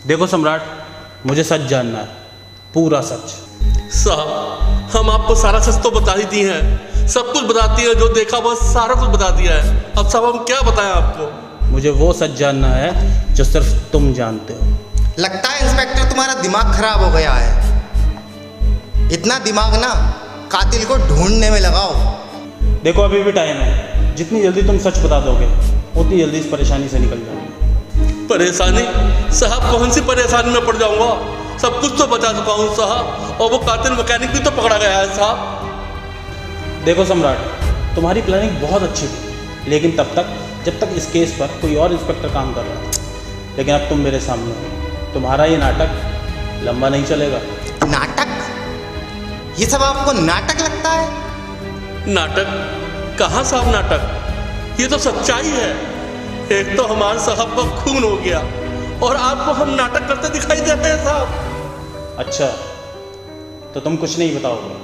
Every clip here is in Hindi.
देखो सम्राट, मुझे सच जानना है, पूरा सच। साहब, हम आपको सारा सच तो बता ही दिए हैं, सब कुछ बताती है, जो देखा वह सारा कुछ बता दिया है। अब साहब हम क्या बताएं आपको? मुझे वो सच जानना है जो सिर्फ तुम जानते हो। लगता है इंस्पेक्टर तुम्हारा दिमाग खराब हो गया है। इतना दिमाग ना कातिल को ढूंढने में लगाओ। देखो अभी भी टाइम है, जितनी जल्दी तुम सच बता दोगे उतनी जल्दी इस परेशानी से निकल जाओगे। परेशानी? साहब कौन सी परेशानी में पड़ जाऊंगा? सब कुछ तो बता चुका हूँ साहब, और वो कातिल मैकेनिक भी तो पकड़ा गया है साहब। देखो सम्राट, तुम्हारी प्लानिंग बहुत अच्छी थी, लेकिन तब तक जब तक इस केस पर कोई और इंस्पेक्टर काम कर रहा है। लेकिन अब तुम मेरे सामने हो, तुम्हारा ये नाटक लंबा नहीं चलेगा। नाटक? ये सब आपको नाटक लगता है? नाटक? कहाँ साहब नाटक? ये तो सच्चाई है। एक तो हमारे साहब का खून हो गया और आपको हम नाटक करते दिखाई देते हैं साहब। अच्छा, तो तुम कुछ नहीं बताओगे?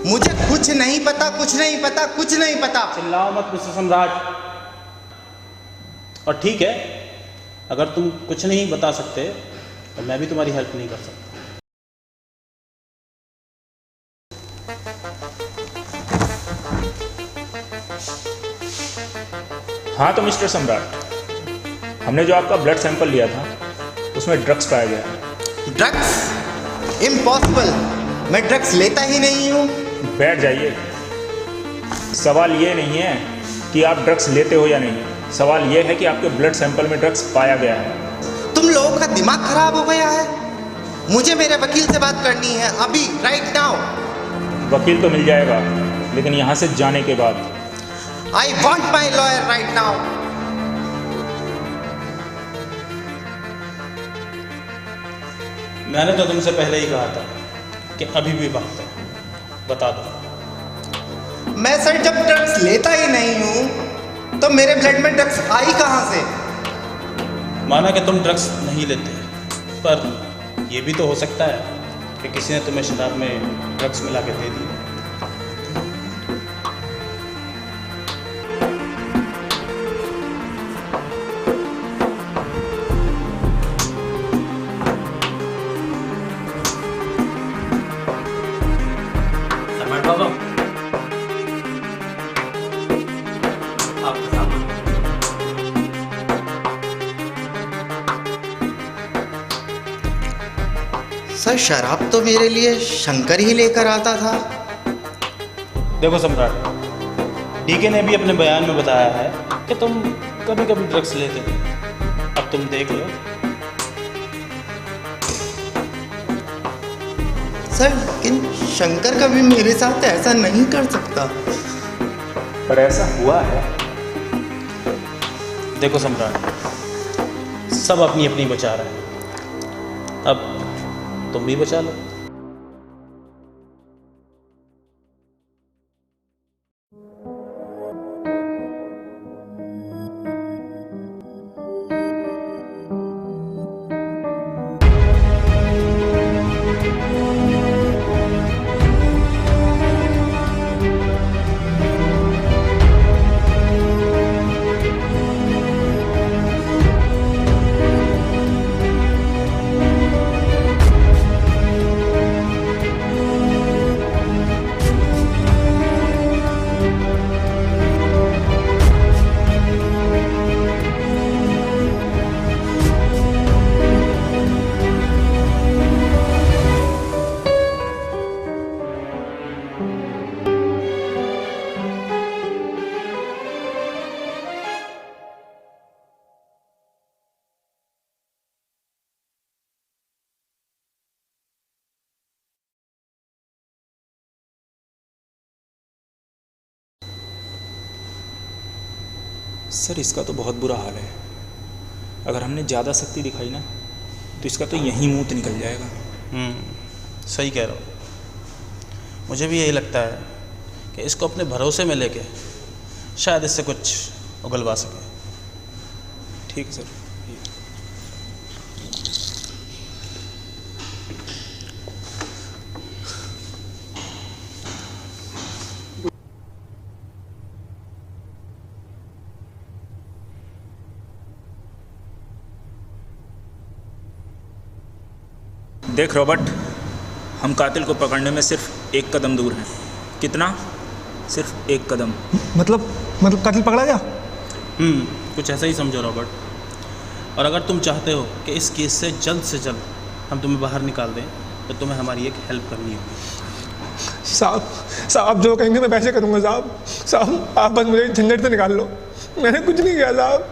मुझे कुछ नहीं पता, कुछ नहीं पता, कुछ नहीं पता। चिल्लाओ मत मिस्टर सम्राट। और ठीक है, अगर तुम कुछ नहीं बता सकते तो मैं भी तुम्हारी हेल्प नहीं कर सकता। हाँ तो मिस्टर सम्राट, हमने जो आपका ब्लड सैंपल लिया था उसमें ड्रग्स पाया गया है। ड्रग्स? इम्पॉसिबल, मैं ड्रग्स लेता ही नहीं हूँ। बैठ जाइए। सवाल ये नहीं है कि आप ड्रग्स लेते हो या नहीं, सवाल ये है कि आपके ब्लड सैंपल में ड्रग्स पाया गया है। तुम लोगों का दिमाग खराब हो गया है। मुझे मेरे वकील से बात करनी है अभी, राइट नाउ। वकील तो मिल जाएगा, लेकिन यहाँ से जाने के बाद। I want my lawyer right now. मैंने तो तुमसे पहले ही कहा था कि अभी भी वक्त है, बता दो। मैं सर जब ड्रग्स लेता ही नहीं हूँ तो मेरे ब्लड में ड्रग्स आई कहाँ से? माना कि तुम ड्रग्स नहीं लेते, पर यह भी तो हो सकता है कि किसी ने तुम्हें शराब में ड्रग्स मिला के दे दी। बाबा, आपका सामान। सर शराब तो मेरे लिए शंकर ही लेकर आता था। देखो सम्राट, डीके ने भी अपने बयान में बताया है कि तुम कभी कभी ड्रग्स लेते थे। अब तुम देख लो। सर लेकिन शंकर कभी मेरे साथ ऐसा नहीं कर सकता। पर ऐसा हुआ है। देखो सम्राट, सब अपनी अपनी बचा रहे हैं, अब तुम भी बचा लो। सर इसका तो बहुत बुरा हाल है। अगर हमने ज़्यादा शक्ति दिखाई ना तो इसका तो यहीं मुंह निकल जाएगा। सही कह रहे हो। मुझे भी यही लगता है कि इसको अपने भरोसे में लेके शायद इससे कुछ उगलवा सके। ठीक है सर। देख रॉबर्ट, हम कातिल को पकड़ने में सिर्फ एक कदम दूर हैं। कितना? सिर्फ एक कदम। मतलब कातिल पकड़ा गया? कुछ ऐसा ही समझो रॉबर्ट। और अगर तुम चाहते हो कि इस केस से जल्द हम तुम्हें बाहर निकाल दें तो तुम्हें हमारी एक हेल्प करनी होगी। साहब जो कहेंगे मैं वैसे करूँगा साहब आप बस मुझे झंझट से निकाल लो, मैंने कुछ नहीं किया साहब।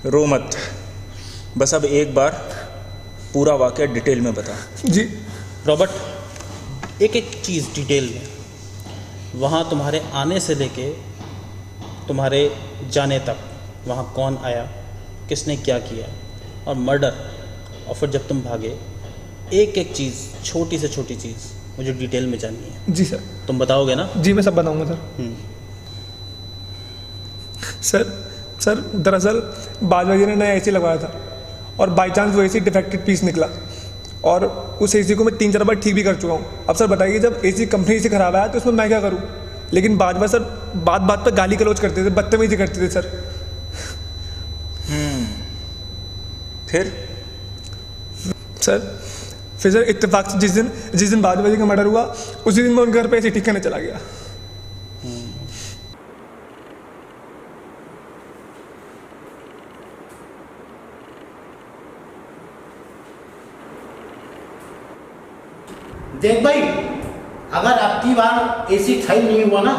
रो मत, बस अब एक बार पूरा वाक़या डिटेल में बता। जी रॉबर्ट, एक चीज़ डिटेल में, वहाँ तुम्हारे आने से लेके तुम्हारे जाने तक वहाँ कौन आया, किसने क्या किया, और मर्डर, और फिर जब तुम भागे, एक चीज़, छोटी से छोटी चीज़ मुझे डिटेल में जाननी है। जी सर। तुम बताओगे ना? जी मैं सब बताऊँगा सर। सर दरअसल बाजवाजी ने नया एसी लगवाया था और बाई चांस वो एसी डिफेक्टेड पीस निकला, और उस एसी को मैं 3-4 बार ठीक भी कर चुका हूँ। अब सर बताइए, जब एसी कंपनी से ख़राब आया तो उसमें मैं क्या करूँ? लेकिन बाजवा सर बात पर गाली गलौज करते थे, बदतमीजी करते थे सर। फिर सर इत्तेफाक से जिस दिन बाजवाजी का मर्डर हुआ उसी दिन मैं उनके घर पे एसी ठीक करने चला गया। देख भाई, अगर अब की बार एसी सही नहीं हुआ ना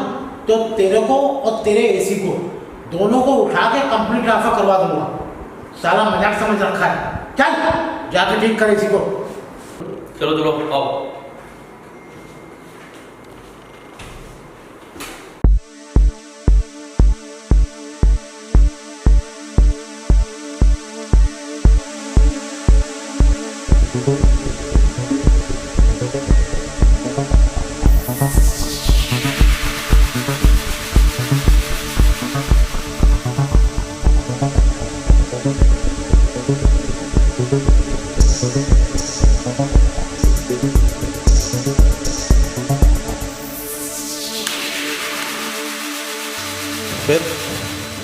तो तेरे को और तेरे एसी को दोनों को उठा के कंपनी ट्रांसफर करवा दूंगा। साला मजाक समझ रखा है। चल जाके ठीक कर एसी को। चलो आओ।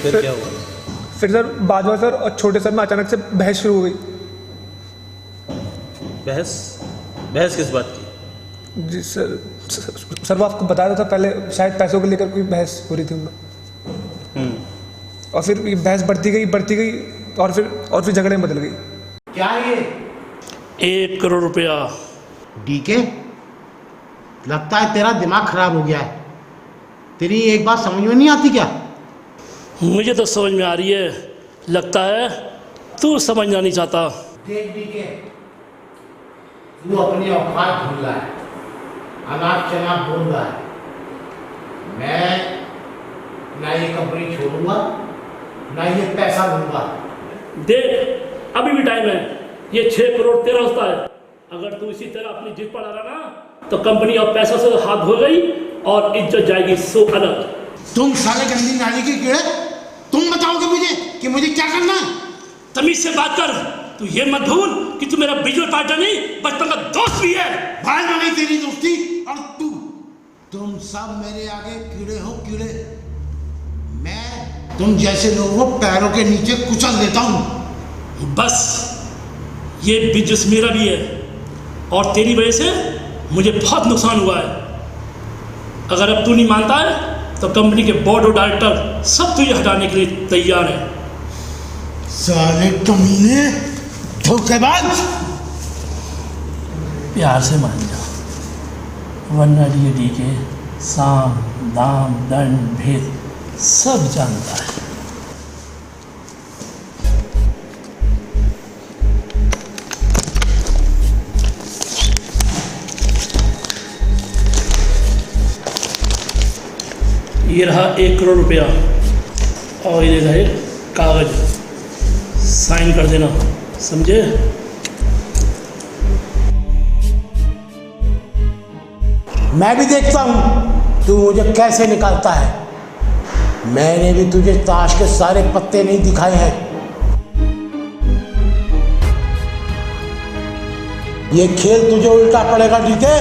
फिर क्या हुआ? फिर सर बाजवा सर और छोटे सर में अचानक से बहस शुरू हो गई। बहस किस बात की? जी सर वो आपको बताया था पहले, शायद पैसों को लेकर कोई बहस हो रही थी उनमें। और फिर ये बहस बढ़ती गई और फिर झगड़े में बदल गई। क्या ये? 1 करोड़ रुपया। डीके, लगता है तेरा दिमाग खराब हो गया है। तेरी एक बात समझ में नहीं आती क्या? मुझे तो समझ में आ रही है, लगता है तू समझना नहीं चाहता। देख डीके, तू अपनी औकात भूल रहा है, अनाप शनाप बोल रहा है। मैं ना ये कंपनी छोड़ूंगा ना ये पैसा दूंगा। देख अभी भी टाइम है, ये 6 करोड़ तेरा होता है। अगर तू इसी तरह अपनी जिद पर आ रहा ना तो कंपनी और पैसा से हाथ धो गई और इज्जत जाएगी सो अलग। तुम साले गंदी नाली के कीड़े, तुम बताओगे मुझे कि मुझे क्या करना है? तमीज से बात कर। तू ये मत भूल कि तू मेरा बिजनेस पार्टनर नहीं, बचपन का दोस्त भी है। भाई में नहीं तेरी दोस्ती, और तुम सब मेरे आगे कीड़े हो कीड़े। मैं तुम जैसे लोगों को पैरों के नीचे कुचल देता हूँ। बस ये बिजनेस मेरा भी है और तेरी वजह से मुझे बहुत नुकसान हुआ है। अगर अब तू नहीं मानता है तो कंपनी के बोर्ड और डायरेक्टर सब तुझे हटाने के लिए तैयार है। साले कमीने, धोखेबाज। प्यार से मान जा, वरना डी के साम दाम दंड भेद सब जानता है। ये रहा 1 करोड़ रुपया और ये रहे कागज, साइन कर देना, समझे? मैं भी देखता हूँ तू मुझे कैसे निकालता है। मैंने भी तुझे ताश के सारे पत्ते नहीं दिखाए हैं। ये खेल तुझे उल्टा पड़ेगा डीके।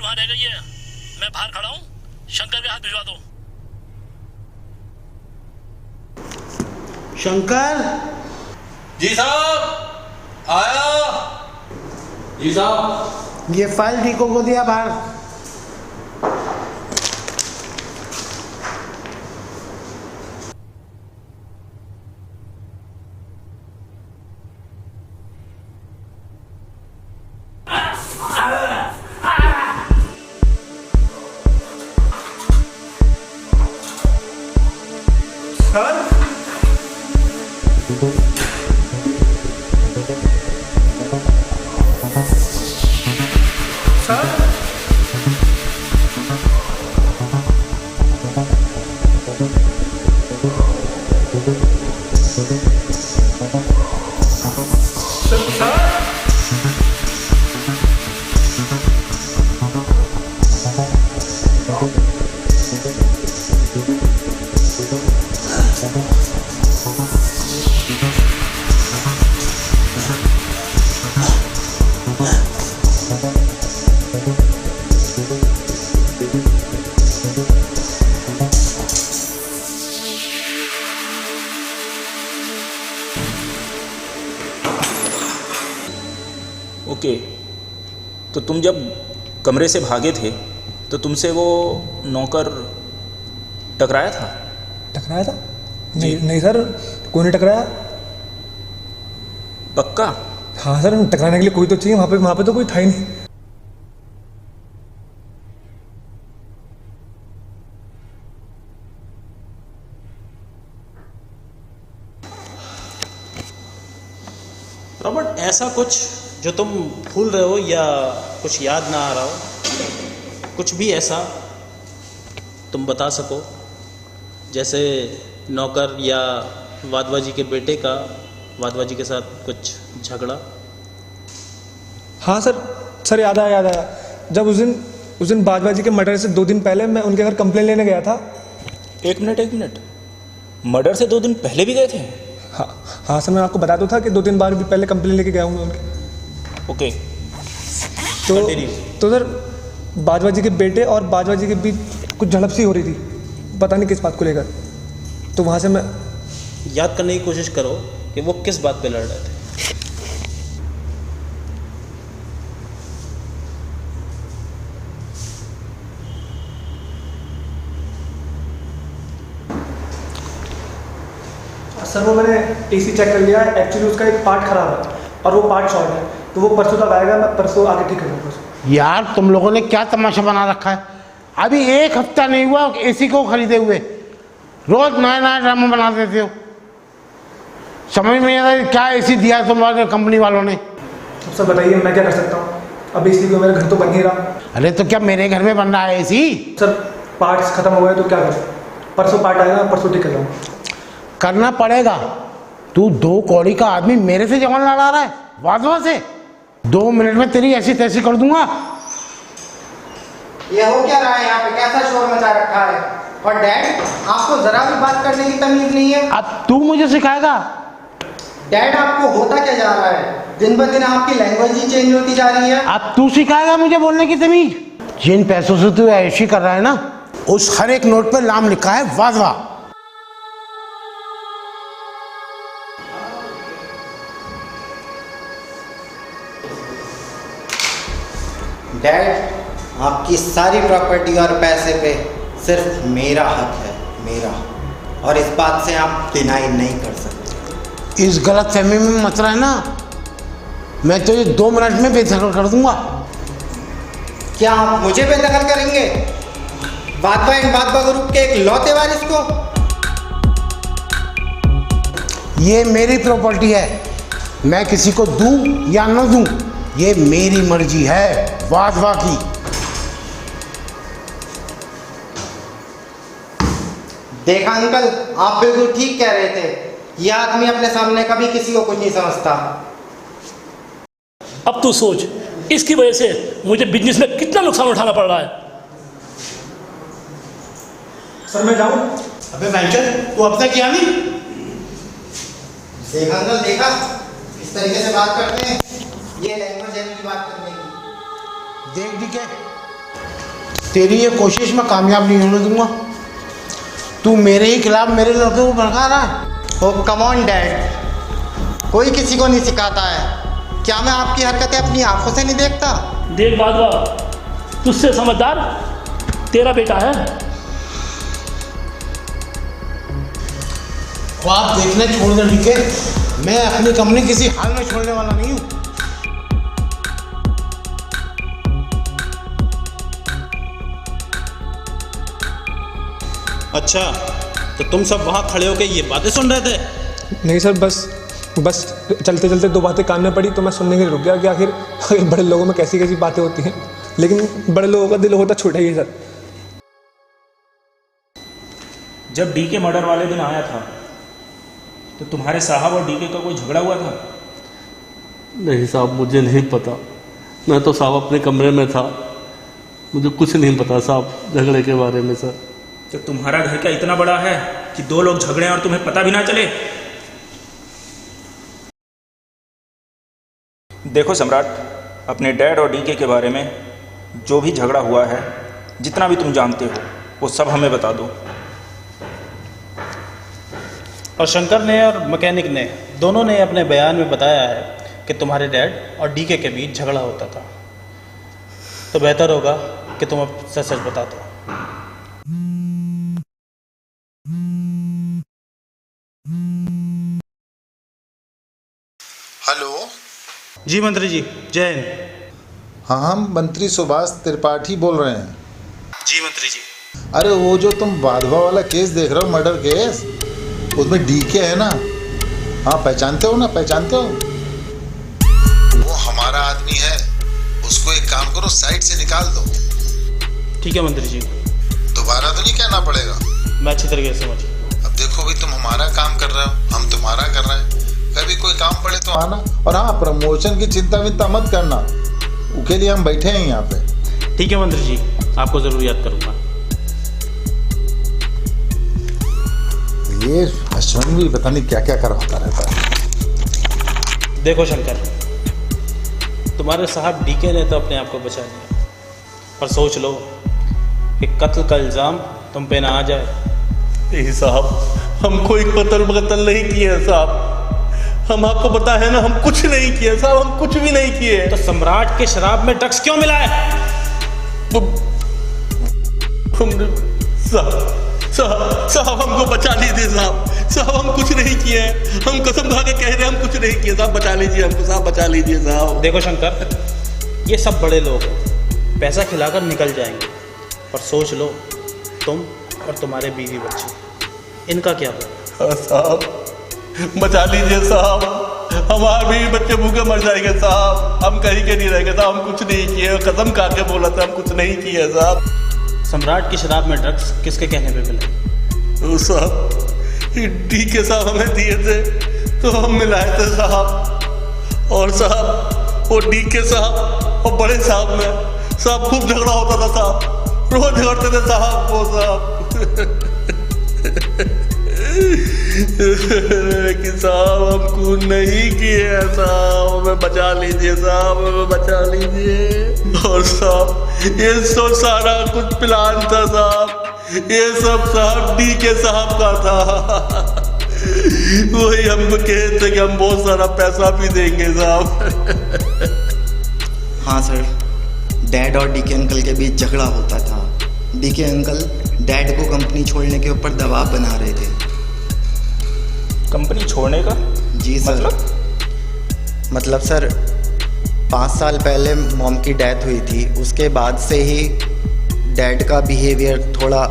वहाँ रह गई है। मैं बाहर खड़ा हूँ, शंकर के हाथ भिजवा दो। शंकर, जी साहब, आया। जी साहब। ये फाइल टीको को दिया बाहर। ओके, तो तुम जब कमरे से भागे थे तो तुमसे वो नौकर टकराया था? टकराया था? नहीं नहीं सर, कोई नहीं टकराया। पक्का? हाँ सर, टकराने के लिए कोई तो चाहिए। वहाँ पे तो कोई था ही नहीं। रॉबर्ट, ऐसा कुछ जो तुम भूल रहे हो या कुछ याद ना आ रहा हो, कुछ भी ऐसा तुम बता सको, जैसे नौकर या वाधवा जी के बेटे का वाधवा जी के साथ कुछ झगड़ा? हाँ सर याद आया। जब उस दिन वाधवा जी के मर्डर से 2 दिन पहले मैं उनके घर कंप्लेन लेने गया था। एक मिनट, मर्डर से 2 दिन पहले भी गए थे? हाँ सर, मैं आपको बता दूँ था कि 2-3 बार भी पहले कंप्लेन लेके गया हूँ मैं उनके। ओके, तो सर वाधवा जी के बेटे और वाधवा जी के बीच कुछ झड़प सी हो रही थी, पता नहीं किस बात को लेकर। तो वहाँ से मैं याद करने की कोशिश करो कि वो किस बात पे लड़ रहे थे। सर वो मैंने एसी चेक कर लिया है, एक्चुअली उसका एक पार्ट खराब है और वो पार्ट शॉर्ट है, तो वो परसों तक आएगा। मैं परसों आके ठीक कर दूँगा। यार तुम लोगों ने क्या तमाशा बना रखा है। अभी 1 हफ्ता नहीं हुआ एसी को खरीदे हुए, रोज नया ड्रामा बना देते हो। समझ में नहीं आ रहा क्या एसी दिया तुम्हारे कंपनी वालों ने। अब सर बताइए मैं क्या कर सकता हूँ? अब एसी को मेरे घर तो बन ही रहा। अरे तो क्या मेरे घर में बन रहा है एसी? सर पार्ट्स खत्म हो गए तो क्या करें? परसों पार्ट आएगा, परसों ठीक कर लूँगा। करना पड़ेगा। तू 2 कौड़ी का आदमी मेरे से जवान लड़ा रहा है वाधवा से। 2 मिनट में तेरी ऐसी तैसी कर दूंगा। ये हो क्या रहा है यहाँ पे? कैसा शोर मचा रखा है? और डैड, आपको जरा भी बात करने की तमीज नहीं है। अब तू मुझे सिखाएगा? डैड, आपको होता क्या जा रहा है? दिन ब दिन आपकी लैंग्वेज ही चेंज होती जा रही है। अब तू सिखाएगा मुझे बोलने की तमीज? जिन पैसों से तू ऐशी कर रहा है ना, उस हर एक नोट पे नाम लिखा है वाधवा। डैड, आपकी सारी प्रॉपर्टी और पैसे पे सिर्फ मेरा हक है, मेरा। और इस बात से आप डिनाई नहीं कर सकते। इस गलत फहमी में मत रहा है ना, मैं तो ये 2 मिनट में बेदखल कर दूंगा। क्या आप मुझे बेदखल करेंगे? वाधवा एंड वाधवा ग्रुप के एक लौते वारिस को? ये मेरी प्रॉपर्टी है, मैं किसी को दूं या न दूं ये मेरी मर्जी है, वाधवा की। देखा अंकल, आप बिल्कुल ठीक कह रहे थे। यह आदमी अपने सामने कभी किसी को कुछ नहीं समझता। अब तू सोच, इसकी वजह से मुझे बिजनेस में कितना नुकसान उठाना पड़ रहा है। सर मैं जाऊँ? अबे वेंचर, तू अब तक किया नहीं? देखा अंकल, देखा इस तरीके से बात करते हैं, ये लैंग्वेज है इनकी बात करने की। देख डीके, तेरी ये कोशिश मैं कामयाब नहीं होने दूंगा। तू मेरे ही खिलाफ मेरे लड़के को भड़का रहा है। ओ कम ऑन डैड, कोई किसी को नहीं सिखाता है। क्या मैं आपकी हरकतें अपनी आंखों से नहीं देखता? देख बादवा, तुझसे समझदार तेरा बेटा है। ख्वाब देखने छोड़ दे, ठीक है? मैं अपनी कंपनी किसी हाल में छोड़ने वाला नहीं हूँ। अच्छा, तो तुम सब वहाँ खड़े होकर ये बातें सुन रहे थे? नहीं सर, बस चलते चलते दो बातें कान में पड़ी तो मैं सुनने के लिए रुक गया कि आखिर बड़े लोगों में कैसी कैसी बातें होती हैं। लेकिन बड़े लोगों का दिल होता छोटा ही है सर। जब डी के मर्डर वाले दिन आया था तो तुम्हारे साहब और डीके का कोई झगड़ा हुआ था? नहीं साहब, मुझे नहीं पता। मैं तो साहब अपने कमरे में था, मुझे कुछ नहीं पता साहब झगड़े के बारे में। सर तो तुम्हारा घर क्या इतना बड़ा है कि दो लोग झगड़े और तुम्हें पता भी ना चले? देखो सम्राट, अपने डैड और डीके के बारे में जो भी झगड़ा हुआ है, जितना भी तुम जानते हो, वो सब हमें बता दो। और शंकर ने और मैकेनिक ने दोनों ने अपने बयान में बताया है कि तुम्हारे डैड और डीके के बीच झगड़ा होता था। तो बेहतर होगा कि तुम अब सच सच बता दो। हेलो। जी मंत्री जी, जय हिंद। हाँ, हम मंत्री सुभाष त्रिपाठी बोल रहे हैं। जी मंत्री जी। अरे वो जो तुम वाधवा वाला केस देख रहे हो, मर्डर केस, उसमें डीके है ना? हाँ, पहचानते हो ना? पहचानते हो? वो हमारा आदमी है। उसको एक काम करो, साइड से निकाल दो। ठीक है मंत्री जी। दोबारा तो नहीं कहना पड़ेगा। मैं अच्छी तरीके से समझ। अब देखो भाई, तुम हमारा काम कर रहे हो, हम तुम्हारा कर रहे हैं। कभी कोई काम पड़े तो आना। और हाँ, प्रमोशन की चिंता विंता मत करना, उसके लिए हम बैठे हैं यहाँ पे। ठीक है मंत्री जी, आपको जरूर याद करूँगा। ये अश्विन भी पता नहीं क्या क्या करवाता रहता है। देखो शंकर, तुम्हारे साहब डीके ने तो अपने आप को बचा लिया, पर सोच लो कि कत्ल का इल्ज़ाम तुम पे ना आ जाए। नहीं साहब, हम कोई कत्ल नहीं किए साहब। हम आपको पता है ना, हम कुछ नहीं किए साहब, हम कुछ भी नहीं किए। तो सम्राट के शराब में ड्रग्स क्यों मिला है? साहब हमको बचा लीजिए साहब, हम कुछ नहीं किए। हम कसम खा के कह रहे हैं, हम कुछ नहीं किए साहब, बचा लीजिए हमको साहब, बचा लीजिए साहब। देखो शंकर, ये सब बड़े लोग हैं, पैसा खिलाकर निकल जाएंगे, पर सोच लो तुम और तुम्हारे बीवी बच्चे, इनका क्या होगा? साहब बचा लीजिए साहब, हमारे भी बच्चे भूखे मर जाएंगे साहब। हम कहीं के नहीं रहेंगे साहब, हम कुछ नहीं किए। कसम खा के बोला था, हम कुछ नहीं किए साहब। सम्राट की शराब में ड्रग्स किसके कहने पे मिले? साहब डीके साहब हमें दिए थे तो हम मिलाए थे साहब। और साहब वो डीके साहब और बड़े साहब में साहब खूब झगड़ा होता था साहब, रोज झगड़ते थे साहब वो साहब। लेकिन साहब हम कुछ नहीं किए साहब, हमें बचा लीजिए साहब, हमें बचा लीजिए। और साहब ये सब सारा कुछ प्लान था साहब, ये सब साहब डीके साहब का था। वही हमको कहते कि हम बहुत सारा पैसा भी देंगे साहब। हाँ सर, डैड और डीके अंकल के बीच झगड़ा होता था। डीके अंकल डैड को कंपनी छोड़ने के ऊपर दबाव बना रहे थे। कंपनी छोड़ने का? जी सर। मतलब सर, 5 साल पहले मॉम की डेथ हुई थी, उसके बाद से ही डैड का बिहेवियर थोड़ा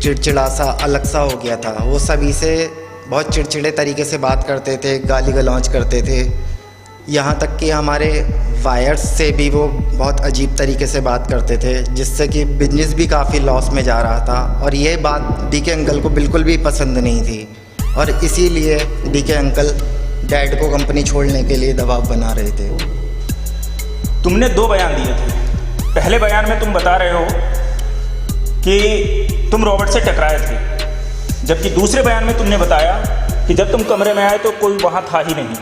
चिड़चिड़ा सा, अलग सा हो गया था। वो सभी से बहुत चिड़चिड़े तरीके से बात करते थे, गाली गलौज करते थे। यहाँ तक कि हमारे वायर्स से भी वो बहुत अजीब तरीके से बात करते थे, जिससे कि बिजनेस भी काफ़ी लॉस में जा रहा था। और ये बात डीके अंकल को बिल्कुल भी पसंद नहीं थी, और इसीलिए डीके अंकल डैड को कंपनी छोड़ने के लिए दबाव बना रहे थे। तुमने 2 बयान दिए थे। पहले बयान में तुम बता रहे हो कि तुम रॉबर्ट से टकराए थे, जबकि दूसरे बयान में तुमने बताया कि जब तुम कमरे में आए तो कोई वहाँ था ही नहीं।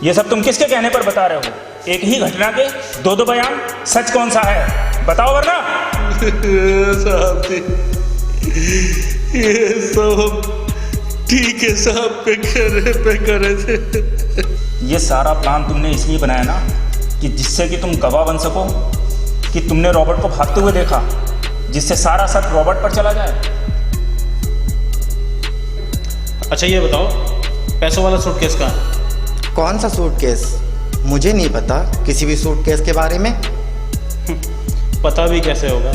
ये सब तुम किसके कहने पर बता रहे हो? एक ही घटना के 2 बयान, सच कौन सा है बताओ वरना। साहब जी, ये सब ठीक है साहब पे करे थे। ये सारा प्लान तुमने इसलिए बनाया ना कि जिससे कि तुम गवाह बन सको कि तुमने रॉबर्ट को भागते हुए देखा, जिससे सारा शक रॉबर्ट पर चला जाए। अच्छा ये बताओ, पैसों वाला सूटकेस कहाँ है? कौन सा सूटकेस? मुझे नहीं पता किसी भी सूटकेस के बारे में। पता भी कैसे होगा,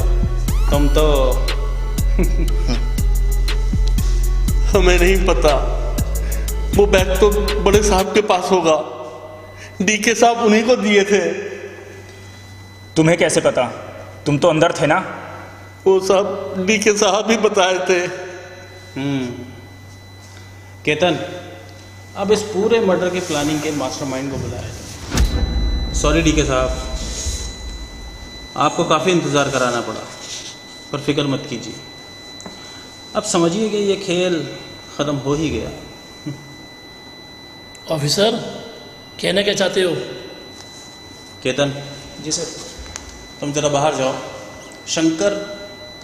तुम तो हमें नहीं पता। वो बैग तो बड़े साहब के पास होगा, डीके साहब उन्हीं को दिए थे। तुम्हें कैसे पता? तुम तो अंदर थे ना। वो सब डीके साहब ही बताए थे। केतन, अब इस पूरे मर्डर की प्लानिंग के मास्टरमाइंड को बुलाया जाए। सॉरी डीके साहब, आपको काफ़ी इंतज़ार कराना पड़ा, पर फिक्र मत कीजिए। अब समझिए कि ये खेल ख़त्म हो ही गया। ऑफिसर, कहना क्या चाहते हो? केतन जी सर। तुम ज़रा बाहर जाओ, शंकर,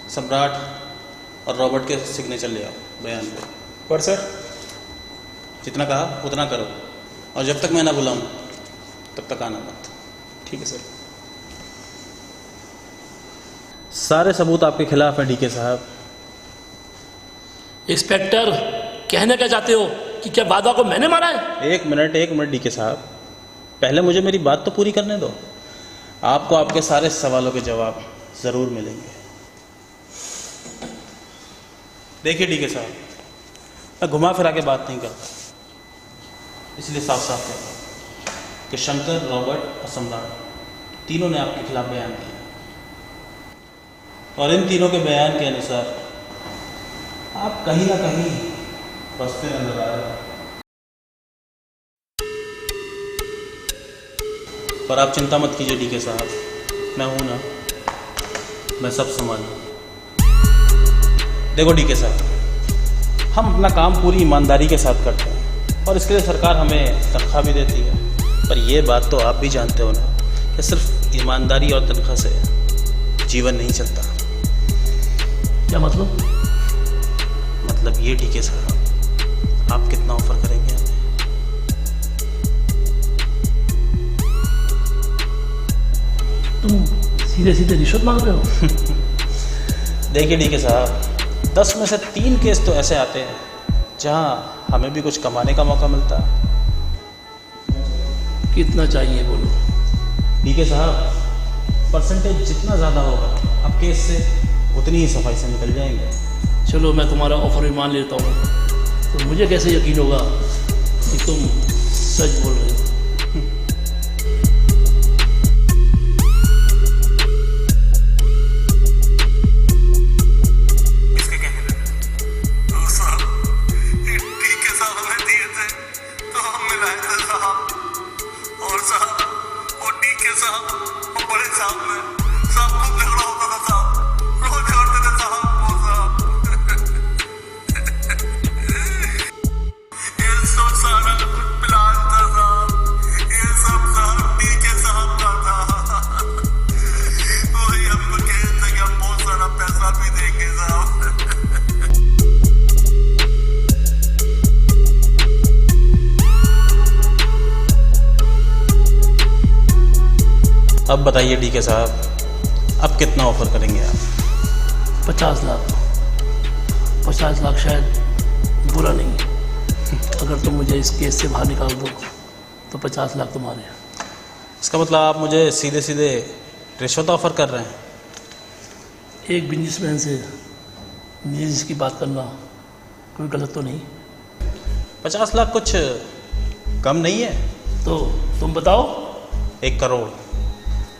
सम्राट और रॉबर्ट के सिग्नेचर ले आओ बयान पे। पर सर, जितना कहा उतना करो, और जब तक मैं ना बुलाऊं तब तक आना मत। ठीक है सर। सारे सबूत आपके खिलाफ हैं डीके साहब। इंस्पेक्टर, कहना क्या चाहते हो कि क्या वादा को मैंने मारा है? एक मिनट डीके साहब, पहले मुझे मेरी बात तो पूरी करने दो। आपको आपके सारे सवालों के जवाब ज़रूर मिलेंगे। देखिए डीके साहब, मैं घुमा फिरा के बात नहीं करता, इसलिए साफ साफ कहता हूँ कि शंकर, रॉबर्ट और सम्राट तीनों ने आपके खिलाफ बयान दिया, और इन तीनों के बयान के अनुसार आप कहीं ना कहीं बसते नजर आ रहे हो। पर आप चिंता मत कीजिए डीके साहब, मैं हूं ना, मैं सब संभालूं। देखो डीके साहब, हम अपना काम पूरी ईमानदारी के साथ करते हैं, और इसके लिए सरकार हमें तनख्वाह भी देती है। पर यह बात तो आप भी जानते हो ना कि सिर्फ ईमानदारी और तनख्वाह से जीवन नहीं चलता। क्या मतलब? मतलब ये डीके साहब, आप कितना ऑफर करेंगे हमें? तुम सीधे सीधे रिश्वत मांग रहे हो? देखिए डीके साहब, 10 में से 3 केस तो ऐसे आते हैं जहां हमें भी कुछ कमाने का मौका मिलता है। कितना चाहिए बोलो? डीके साहब, परसेंटेज जितना ज़्यादा होगा आप केस से उतनी ही सफाई से निकल जाएंगे। चलो मैं तुम्हारा ऑफर भी मान लेता हूँ, तो मुझे कैसे यकीन होगा कि तुम सच बोल रहे हो? अब बताइए डीके साहब, अब कितना ऑफर करेंगे आप? 50 लाख। 50 लाख शायद बुरा नहीं। अगर तुम मुझे इस केस से बाहर निकाल दो तो 50 लाख तुम्हारे। इसका मतलब आप मुझे सीधे सीधे रिश्वत ऑफर कर रहे हैं? एक बिजनेसमैन से बिजनेस की बात करना कोई गलत तो नहीं? 50 लाख कुछ कम नहीं है। तो तुम बताओ। 1 करोड़।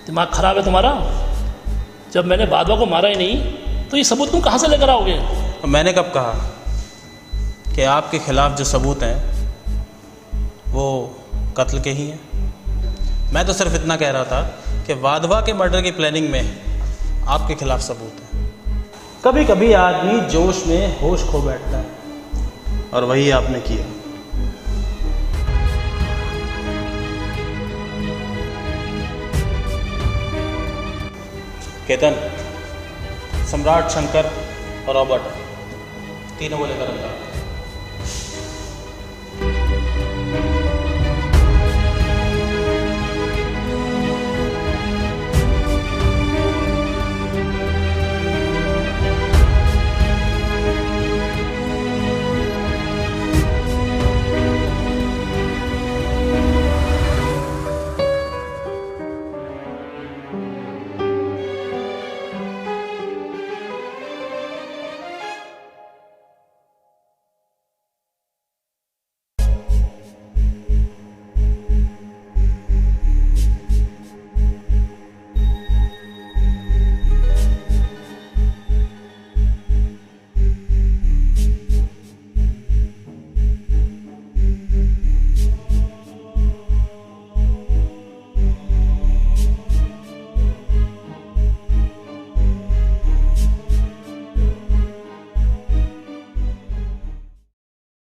दिमाग खराब है तुम्हारा? जब मैंने वादवा को मारा ही नहीं तो ये सबूत तुम कहाँ से लेकर आओगे? मैंने कब कहा कि आपके खिलाफ जो सबूत हैं वो कत्ल के ही हैं? मैं तो सिर्फ इतना कह रहा था कि वाधवा के मर्डर की प्लानिंग में आपके खिलाफ सबूत है। कभी कभी आदमी जोश में होश खो बैठता है, और वही आपने किया। केतन, सम्राट, शंकर और रॉबर्ट, तीनों को लेकर अंदर।